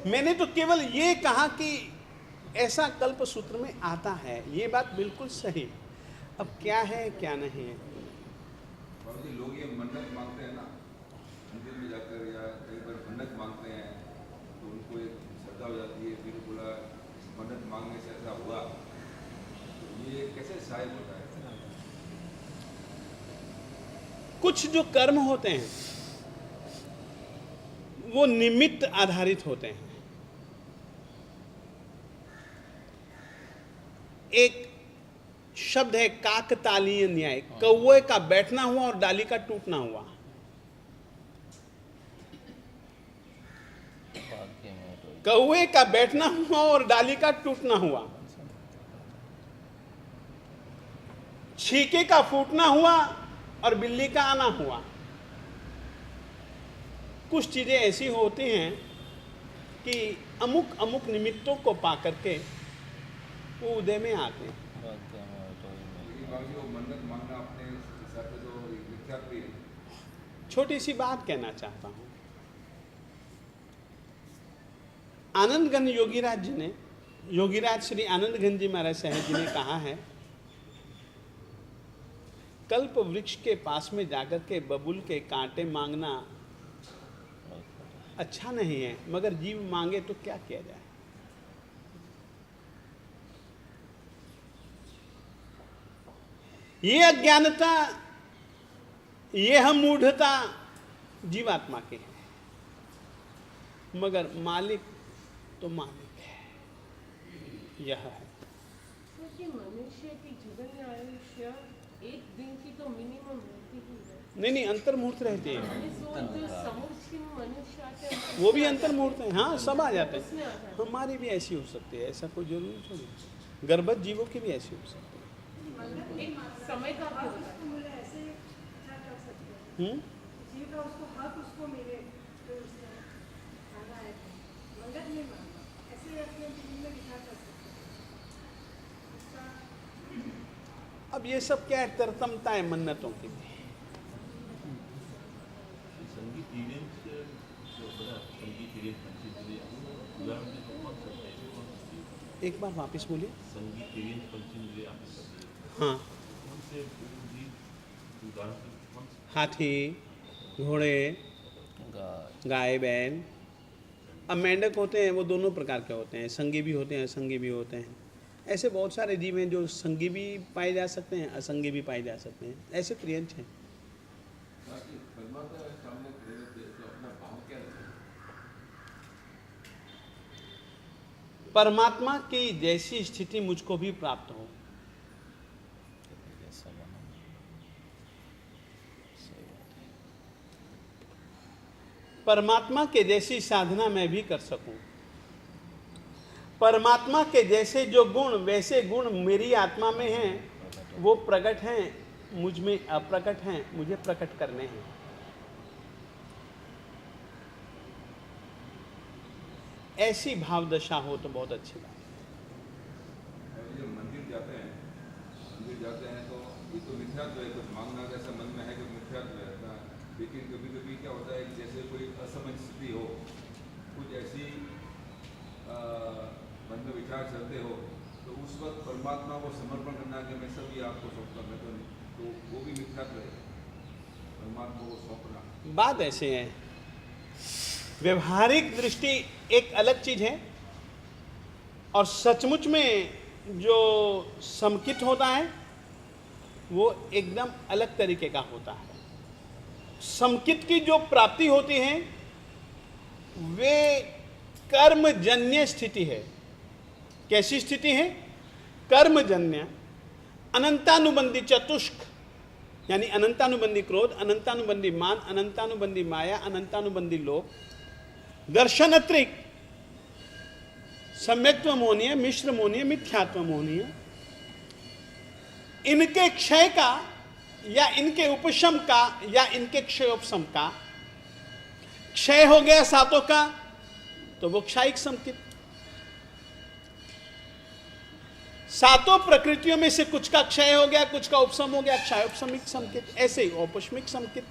मैंने तो केवल ये कहा कि ऐसा कल्प सूत्र में आता है, ये बात बिल्कुल सही। अब क्या है क्या नहीं है, बाबूजी लोग ये मन्नत मांगते हैं ना, मंदिर में जाकर या कई बार मन्नत मांगते हैं, तो उनको एक श्रद्धा हो जाती है, फिर बोला इस मन्नत मांगने से ऐसा हुआ, तो ये कैसे सहायक होता है? कुछ जो कर्म होते हैं वो निमित्त आधारित होते हैं। एक शब्द है काकतालीय न्याय, कौवे का बैठना हुआ और डाली का टूटना हुआ। कौवे का बैठना हुआ और डाली का टूटना हुआ, छीके का फूटना हुआ और बिल्ली का आना हुआ। कुछ चीजें ऐसी होती हैं कि अमुक अमुक निमित्तों को पा करके वो उदय में आते हैं। लेकिन बाबूजी वो मन्नत मांगना अपने हिसाब से तो मिथ्या प्रिय है। छोटी सी बात कहना चाहता हूं, आनंदगंज योगीराज जी ने, योगीराज श्री आनंदगंज जी महाराज साहब जी ने कहा है, कल्प वृक्ष के पास में जाकर के बबुल के कांटे मांगना अच्छा नहीं है, मगर जीव मांगे तो क्या किया जाए। ये अज्ञानता, ये हम मूढ़ता जीवात्मा की है, मगर मालिक तो मालिक है। यह है क्योंकि मनुष्य की जीवन आयुष्य एक दिन की तो मिनिमम रहती ही है। नहीं, अंतर्मुहूर्त रहती है, जो समुचित मनुष्य आते हैं वो भी अंतर्मुहूर्त है। हाँ, सब आ जाते उसमें आ हैं। जाते हमारी भी ऐसी हो सकती है, ऐसा कोई जरूरी थोड़ी। गर्भवत जीवों की भी ऐसी हो सकती हैं। एक समय का भी होता है। मिले ऐसे क्या कर सकते हैं? जीव का उसको हक उसको मिले, तो उसने मांगा है, मंगत नहीं मांगा, ऐसे अपने जीवन में क्या कर सकते हैं? उसका अब ये सब क्या है, तरतमता है मन्नतों की। संगीत इवेंट्स जो बड़ा संगीत इवेंट पंचेंद्रिय उदाहरण में तो कौन सकते हैं, कौन सकते हैं? एक बार वापस बोलिए। संगीत इवेंट पंचेंद्रिय आपने सकते हैं, हाँ, कौन से उदाहरण में कौन से? हाथी, घोड़े, गाय, बैल। अब मेंढक होते हैं, वो दोनों प्रकार के होते हैं, संगी भी होते हैं, असंगी भी होते हैं। ऐसे बहुत सारे जीव हैं जो संगी भी पाए जा सकते हैं, असंगी भी पाए जा सकते हैं, ऐसे त्रियंच हैं। बाकी परमात्मा के सामने खड़े होते हैं तो अपना भाव क्या रखें? परमात्मा की जैसी स्थिति मुझको भी प्राप्त हो, परमात्मा के जैसी साधना मैं भी कर सकूं, परमात्मा के जैसे जो गुण वैसे गुण मेरी आत्मा में हैं, वो प्रकट हैं, मुझ में अप्रकट हैं, मुझे प्रकट करने हैं। ऐसी भाव दशा हो तो बहुत अच्छी बात है। और ये मंदिर जाते हैं तो ये तो मिथ्यात्व है, कुछ मांगना जैसा मन में है कि मिथ्यात्व है ना। लेकिन कभी कभी क्या होता है कि जैसे कोई असमंजस स्थिति हो, कुछ ऐसी मन में विचार चलते हो, तो उस वक्त परमात्मा को समर्पण करना कि मैं सब ये आपको सौंपता, मैं तो नहीं, तो वो भी मिथ्यात्व है, परमात्मा को सौंपना। बात ऐसे है, व्यवहारिक दृष्टि एक अलग चीज है, और सचमुच में जो समकित होता है वो एकदम अलग तरीके का होता है। समकित की जो प्राप्ति होती है वे कर्मजन्य स्थिति है। कैसी स्थिति है? कर्मजन्य, अनंतानुबंधी चतुष्क, यानी अनंतानुबंधी क्रोध, अनंतानुबंधी मान, अनंतानुबंधी माया, अनंतानुबंधी लोभ, दर्शनत्रिक, सम्यक्त्व मोहनीय, मिश्र मोहनीय, मिथ्यात्व मोहनीय, इनके क्षय का या इनके उपशम का या इनके क्षयोपशम का। क्षय हो गया सातों का तो वो क्षायिक समकित। सातों प्रकृतियों में से कुछ का क्षय हो गया, कुछ का उपशम हो गया, क्षयोपशमिक समकित। ऐसे ही औपशमिक समकित,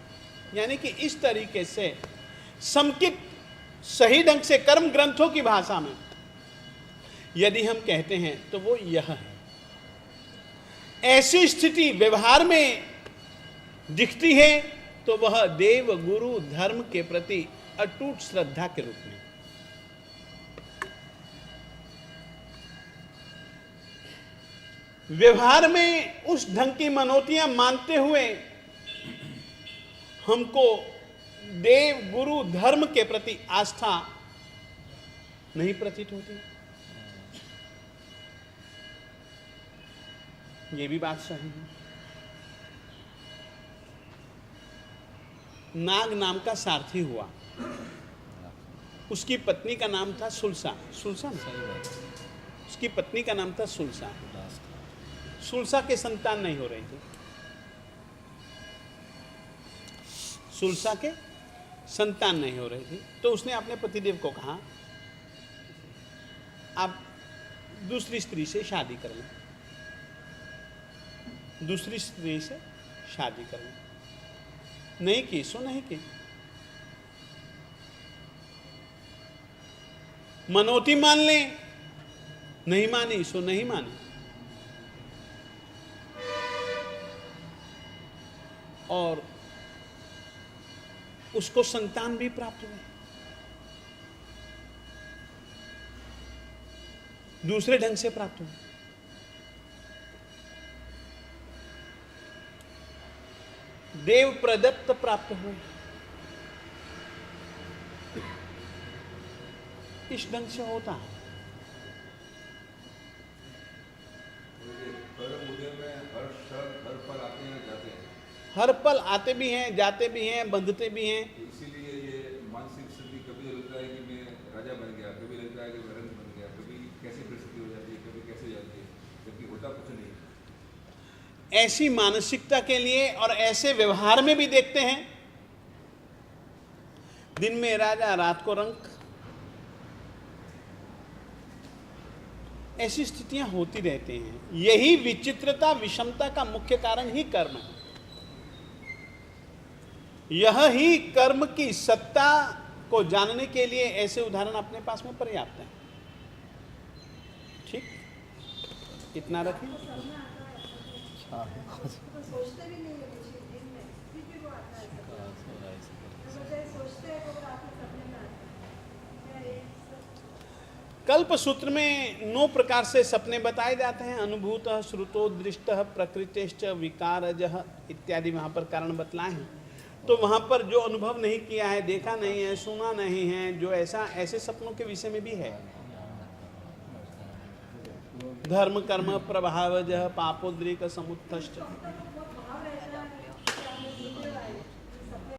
यानी कि इस तरीके से समकित सही ढंग से कर्म ग्रंथों की भाषा में यदि हम कहते हैं तो वो यह है। ऐसी स्थिति व्यवहार में दिखती है तो वह देव गुरु धर्म के प्रति अटूट श्रद्धा के रूप में। व्यवहार में उस ढंग की मनोतियां मानते हुए हमको देव गुरु धर्म के प्रति आस्था नहीं प्रतीत होती। ये भी बात सही है। नाग नाम का सारथी हुआ, उसकी पत्नी का नाम था सुलसा। सुलसा ना? उसकी पत्नी का नाम था सुलसा। सुलसा के संतान नहीं हो रही थी। सुलसा के संतान नहीं हो रही थी तो उसने अपने पतिदेव को कहा आप दूसरी स्त्री से शादी कर लें, दूसरी स्त्री से शादी कर लें। नहीं की सो नहीं की। मनोती मान लें, नहीं मानी सो नहीं मानी। और उसको संतान भी प्राप्त हुए। दूसरे ढंग से प्राप्त हुए। देव प्रदत्त प्राप्त हुए। इस ढंग से होता है। हर पल आते भी हैं, जाते भी हैं, बंधते भी हैं। इसीलिए ये मानसिक स्थिति कभी लगता है कि मैं राजा बन गया, कभी लगता है कि मैं रंग बन गया, कभी कैसी परिस्थिति हो जाती है, कभी कैसे जाती है, जबकि होता कुछ नहीं। ऐसी मानसिकता के लिए और ऐसे व्यवहार में भी देखते हैं। दिन में राजा, रात को रंक। ऐसी स्थितियां होती रहती हैं। यही विचित्रता, विषमता का मुख्य कारण ही कर्म है। यह ही कर्म की सत्ता को जानने के लिए ऐसे उदाहरण अपने पास में पर्याप्त हैं। ठीक, इतना रखें। तो सोचते भी नहीं है कुछ दिन में, फिर भी वो आता है तो बजाय सोचते हैं तो रात में सपने में आता है। क्या ये सब कल्प सूत्र में 9 प्रकार से सपने बताए जाते हैं। अनुभूत, श्रुतो, दृष्ट, प्रकृतिश्च, विकारजः इत्यादि वहां पर कारण बतलाए हैं। तो वहां पर जो अनुभव नहीं किया है, देखा नहीं है, सुना नहीं है, जो ऐसे सपनों के विषय में भी है। धर्म कर्म प्रभावजः पापोद्रेक समुत्थश्च।